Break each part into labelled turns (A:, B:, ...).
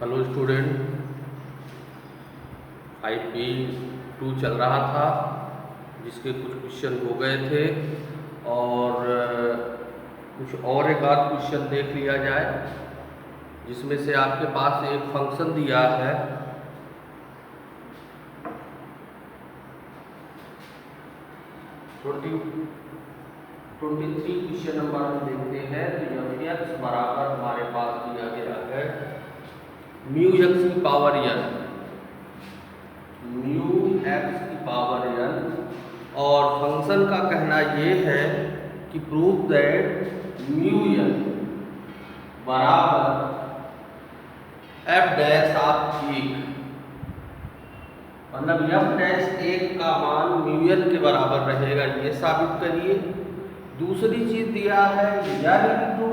A: Hello student, 5B2 चल रहा था जिसके कुछ क्वेश्चन हो गए थे और कुछ और एक आध क्वेश्चन देख लिया जाए जिसमें से आपके पास एक फंक्शन दिया है ट्वेंटी थ्री क्वेश्चन नंबर हम देखते हैं। तो एफ एक्स बराबर हमारे पास दिया गया है म्यू एक्स की पावर n, म्यू एक्स की पावर n, और फंक्शन का कहना ये है कि प्रूव दैट म्यू n बराबर एफ डैश ऑफ 1, मतलब एफ डैश 1 का मान म्यू n के बराबर रहेगा, ये साबित करिए। दूसरी चीज दिया है n into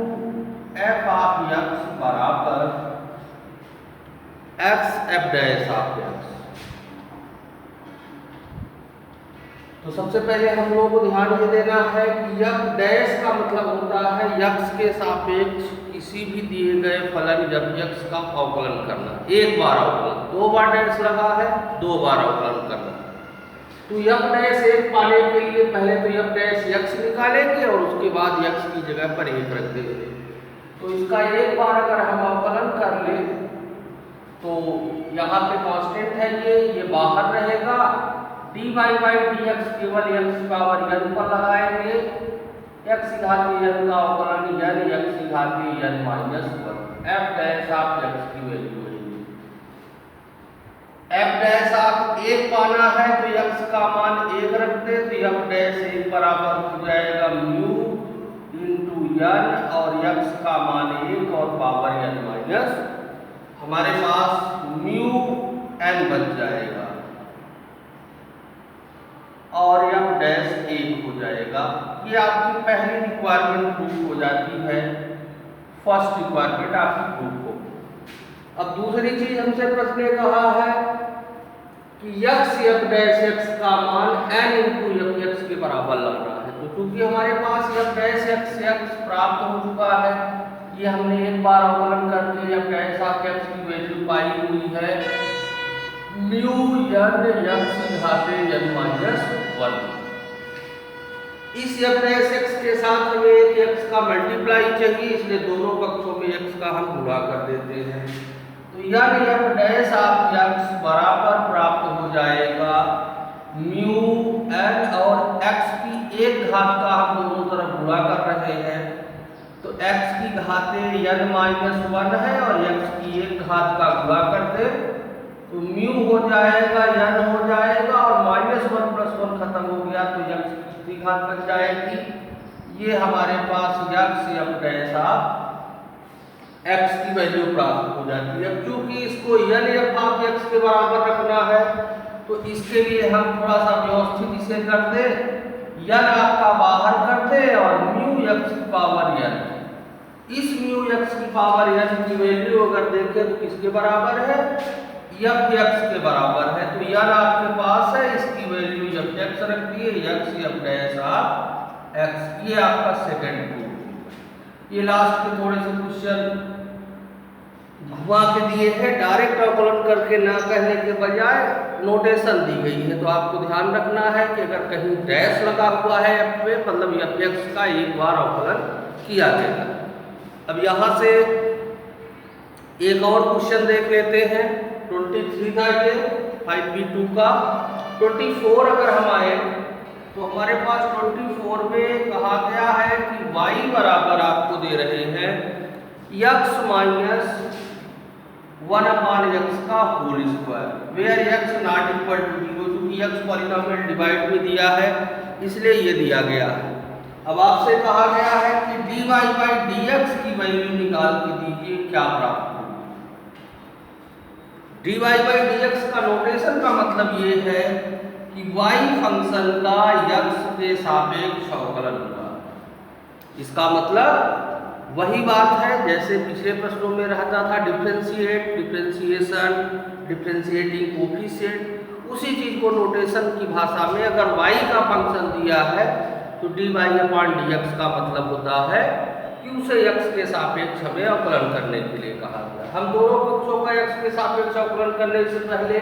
A: F of X बराबर X F dash of X. तो सबसे पहले हम लोगों को ध्यान ये देना है कि एफ डैश का मतलब होता है एक्स के सापेक्ष किसी भी दिए गए फलन जब एक्स का अवकलन करना। एक बार अवकलन, दो बार डैश लगा है, दो बार अवकलन करना। तो एफ डैश 1 पाने के लिए पहले तो एफ डैश एक्स निकालेंगे और उसके बाद एक्स की जगह पर 1 रख देंगे। तो इसका एक बार अगर हम अवकलन कर ले तो यहाँ पे कांस्टेंट है ये बाहर रहेगा। dy बाई डी एक्स केवल x पावर n पर लगाएंगे, x घातीय n का अवकलन n x घातीय n minus 1। F dash of x की वैल्यू है, एफ डैश ऑफ 1 पाना है तो x का मान 1 रखते तो एफ डैश 1 बराबर हो जाएगा म्यू इंटू n और x का मान 1 और पावर n माइनस, हमारे पास म्यू n बच जाएगा और एफ डैश 1 हो जाएगा। ये आपकी पहली रिक्वायरमेंट प्रूफ हो जाती है, फर्स्ट रिक्वायरमेंट आपकी प्रूफ हो। अब दूसरी चीज हमसे प्रश्न ने कहा है कि x एफ डैश x का मान n इंटू एफ एक्स के बराबर लाना है। तो चूंकि हमारे पास एफ डैश x प्राप्त हो चुका है, ये हमने एक बार अवकलन करके एफ डैश ऑफ x की वैल्यू पाई हुई है म्यू n x घातीय n माइनस 1। इस एफ डैश x के साथ हमें एक x का मल्टीप्लाई चाहिए, इसलिए दोनों पक्षों में x का हम गुणा कर देते हैं। तो यानी एफ डैश ऑफ x बराबर प्राप्त हो जाएगा म्यू n और x की एक घात का हम दोनों तरफ गुणा कर रहे हैं तो x की घाते n माइनस 1 है और x की एक घात का गुणा करते तो म्यू हो जाएगा n हो जाएगा और माइनस 1 प्लस 1 खत्म हो गया तो x की घात बच जाएगी। ये हमारे पास x F dash of x की वैल्यू प्राप्त हो जाती है। क्योंकि इसको n एफ ऑफ x के बराबर रखना है तो इसके लिए हम थोड़ा सा व्यवस्थित इसे कर दे, n आपका बाहर कर दे और म्यू x की पावर n। इस म्यू x की पावर n की वैल्यू अगर देखें तो किसके बराबर है, एफ एक्स के बराबर है। तो n आपके पास है, इसकी वैल्यू एफ एक्स रख दिए, x F dash of x। ये आपका सेकंड प्रूफ। ये लास्ट के थोड़े से क्वेश्चन घुमा के दिए हैं, डायरेक्ट अवकलन करके ना कहने के बजाय नोटेशन दी गई है। तो आपको ध्यान रखना है कि अगर कहीं डैश लगा हुआ है f पे मतलब एफ एक्स का एक बार अवकलन किया जाएगा। अब यहाँ से एक और क्वेश्चन देख लेते हैं। 23 था ये 5B2 का। 24 अगर हम आए तो हमारे पास 24 में कहा गया है कि y बराबर आपको दे रहे हैं x माइनस 1 अपान x का whole square where x not equal to 0। क्योंकि x पॉलिनोमियल डिवाइड में दिया है इसलिए ये दिया गया है। अब आपसे कहा गया है कि dy बाई dx की वैल्यू निकाल के दीजिए, क्या प्राप्त होगी। dy बाई dx का नोटेशन का मतलब ये है कि y फंक्शन का x के सापेक्ष अवकलन हुआ। इसका मतलब वही बात है जैसे पिछले प्रश्नों में रहता था डिफरेंशिएट, डिफरेंशिएशन, डिफरेंशिएटिंग कोफिशिएंट, उसी चीज को नोटेशन की भाषा में अगर y का फंक्शन दिया है तो dy अपॉन dx का मतलब होता है Q से x के सापेक्ष हमें अवकलन करने के लिए कहा गया। हम दोनों पक्षों का x के सापेक्ष अवकलन करने से पहले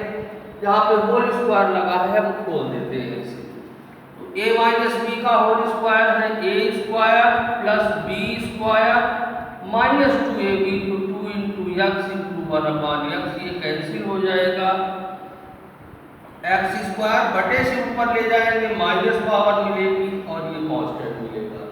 A: यहाँ पे होल स्क्वायर लगा है, हम खोल देते हैं इसे। तो a माइनस बी का होल स्क्वायर है a square plus b square minus 2ab, तो 2 इंटू एक्स इंटू 1/x, ये कैंसिल हो जाएगा। एक्स स्क्वायर बटे से ऊपर ले जाएंगे, माइनस पावर मिलेगी और ये कांस्टेंट मिलेगा।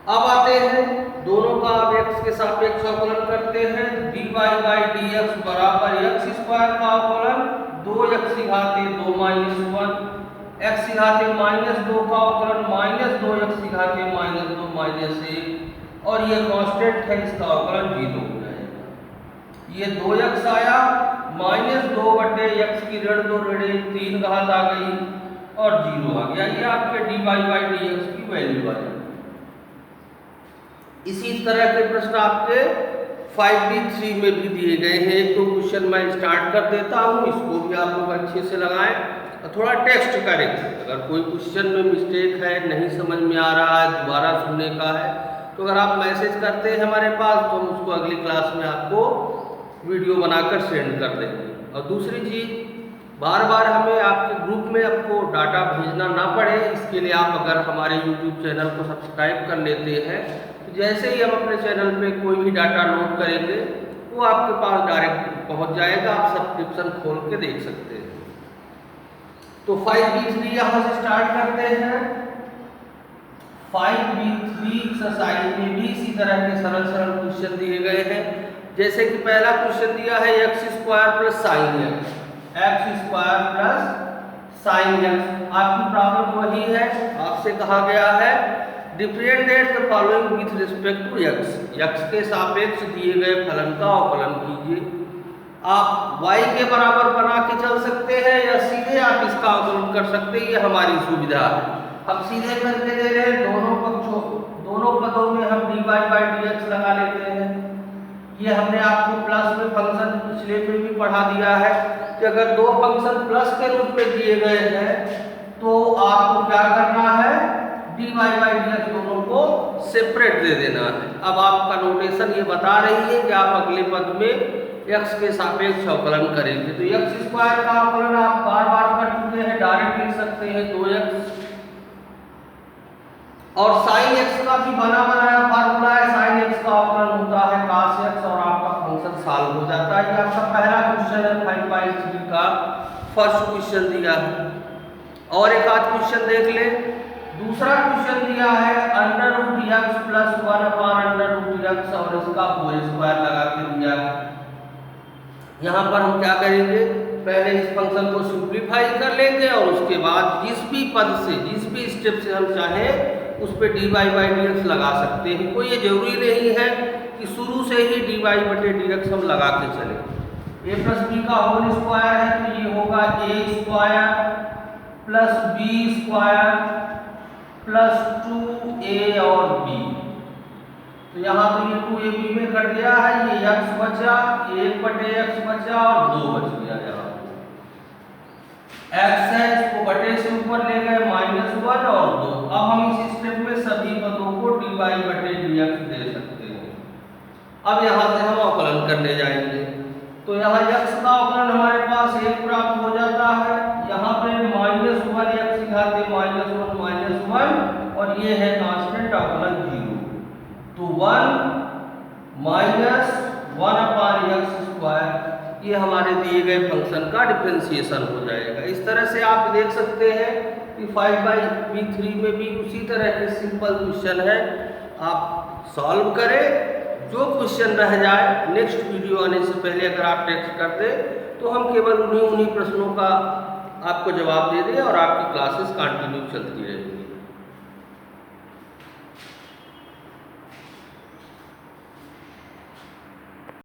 A: अब आते हैं दोनों का अब x के सापेक्ष अवकलन करते हैं। dy बाई dx बराबर x स्क्वायर का अवकलन 2x घाते 2 माइनस 1, x घाते माइनस 2 का अवकलन माइनस 2x घाते माइनस 2 माइनस 1, और ये कांस्टेंट है, इसका अवकलन 0 हो जाएगा। ये 2x आया, माइनस 2 बटे x की ऋण 2 ऋण 3 घात आ गई और 0 आ गया। ये आपके dy बाई dx की वैल्यू आ जाएगी। इसी तरह के प्रश्न आपके 5B3 में भी दिए गए हैं। एक तो क्वेश्चन मैं स्टार्ट कर देता हूँ, इसको भी आप लोग अच्छे से लगाएं और थोड़ा टेस्ट करें। अगर कोई क्वेश्चन में मिस्टेक है, नहीं समझ में आ रहा है, दोबारा सुनने का है, तो अगर आप मैसेज करते हैं हमारे पास तो हम उसको अगली क्लास में आपको वीडियो बनाकर सेंड कर देंगे। और दूसरी चीज़, बार बार हमें आपके ग्रुप में आपको डाटा भेजना ना पड़े, इसके लिए आप अगर हमारे YouTube चैनल को सब्सक्राइब कर लेते हैं तो जैसे ही हम अपने चैनल पे कोई भी डाटा लोड करेंगे वो आपके पास डायरेक्ट पहुंच जाएगा, आप सब्सक्रिप्शन खोल के देख सकते हैं। तो 5B3 यहाँ से स्टार्ट करते हैं। 5B3 एक्सरसाइज में भी इसी तरह के सरल सरल क्वेश्चन दिए गए हैं। जैसे कि पहला क्वेश्चन दिया है x square plus sine x, x square plus sine x। आपकी प्रॉब्लम वही है, आपसे कहा गया है differentiate the following with respect to x, x के सापेक्ष दिए गए फलन का अवकलन कीजिए। आप y के बराबर बना के चल सकते हैं या सीधे आप इसका अवकलन कर सकते हैं, ये हमारी सुविधा है। हम सीधे करके दे रहे हैं, दोनों पदों में हम dy बाई dx लगा लेते हैं। ये हमने आपको प्लस में फंक्शन पिछले में भी पढ़ा दिया है कि अगर दो फंक्शन प्लस के रूप में दिए गए हैं तो आपको क्या करना है, dy बाई dx दोनों को सेपरेट दे देना है। अब आपका नोटेशन ये बता रही है कि आप अगले पद में x के सापेक्ष अवकलन करेंगे। तो x स्क्वायर का अवकलन आप बार बार कर चुके हैं, डायरेक्ट लिख सकते हैं 2x, और साइन x का भी बना बनाया फार्मूला है, साइन x का अवकलन होता है cos x और आपका फंक्शन सॉल्व हो जाता है। ये आपका पहला क्वेश्चन है 5/3 का फर्स्ट क्वेश्चन दिया है। और एक आध क्वेश्चन देख ले। दूसरा क्वेश्चन दिया है √x प्लस 1/√x और इसका होल स्क्वायर लगा के दिया है। यहाँ पर हम क्या करेंगे, पहले इस फंक्शन को सिंप्लीफाई कर लेंगे और उसके बाद जिस भी पद से, जिस भी स्टेप से हम चाहें उस पर dy बाई dx लगा सकते हैं। कोई ये जरूरी नहीं है कि शुरू से ही dy बटे dx हम लगा के चले। a प्लस बी का होल स्क्वायर है तो ये होगा a square plus b square plus 2a और b। तो यहाँ तो ये 2ab में कट गया है, ये x बचा, 1 बटे x बचा और 2 बच गया। यहाँ x है, इसको बटे से ऊपर ले गए -1 और 2। अब हम इस स्टेप में सभी पदों को dy बटे dx दे सकते हैं। अब यहाँ से हम अवकलन करने जाएंगे तो यहाँ x का अवकलन हमारे पास 1 प्राप्त हो जाता है। यहाँ पे -1 x घाते -1 -1 और ये है कांस्टेंट अवकलन 0। तो 1 -1/x स्क्वायर ये हमारे दिए गए फंक्शन का डिफरेंशिएशन हो जाएगा। इस तरह से आप देख सकते हैं कि 5/3 में भी उसी तरह के सिंपल क्वेश्चन है, आप सॉल्व करें। जो क्वेश्चन रह जाए नेक्स्ट वीडियो आने से पहले अगर आप टेक्स्ट कर दें तो हम केवल उन्हीं प्रश्नों का आपको जवाब दे दें और आपकी क्लासेस कंटिन्यू चलती रहेगी।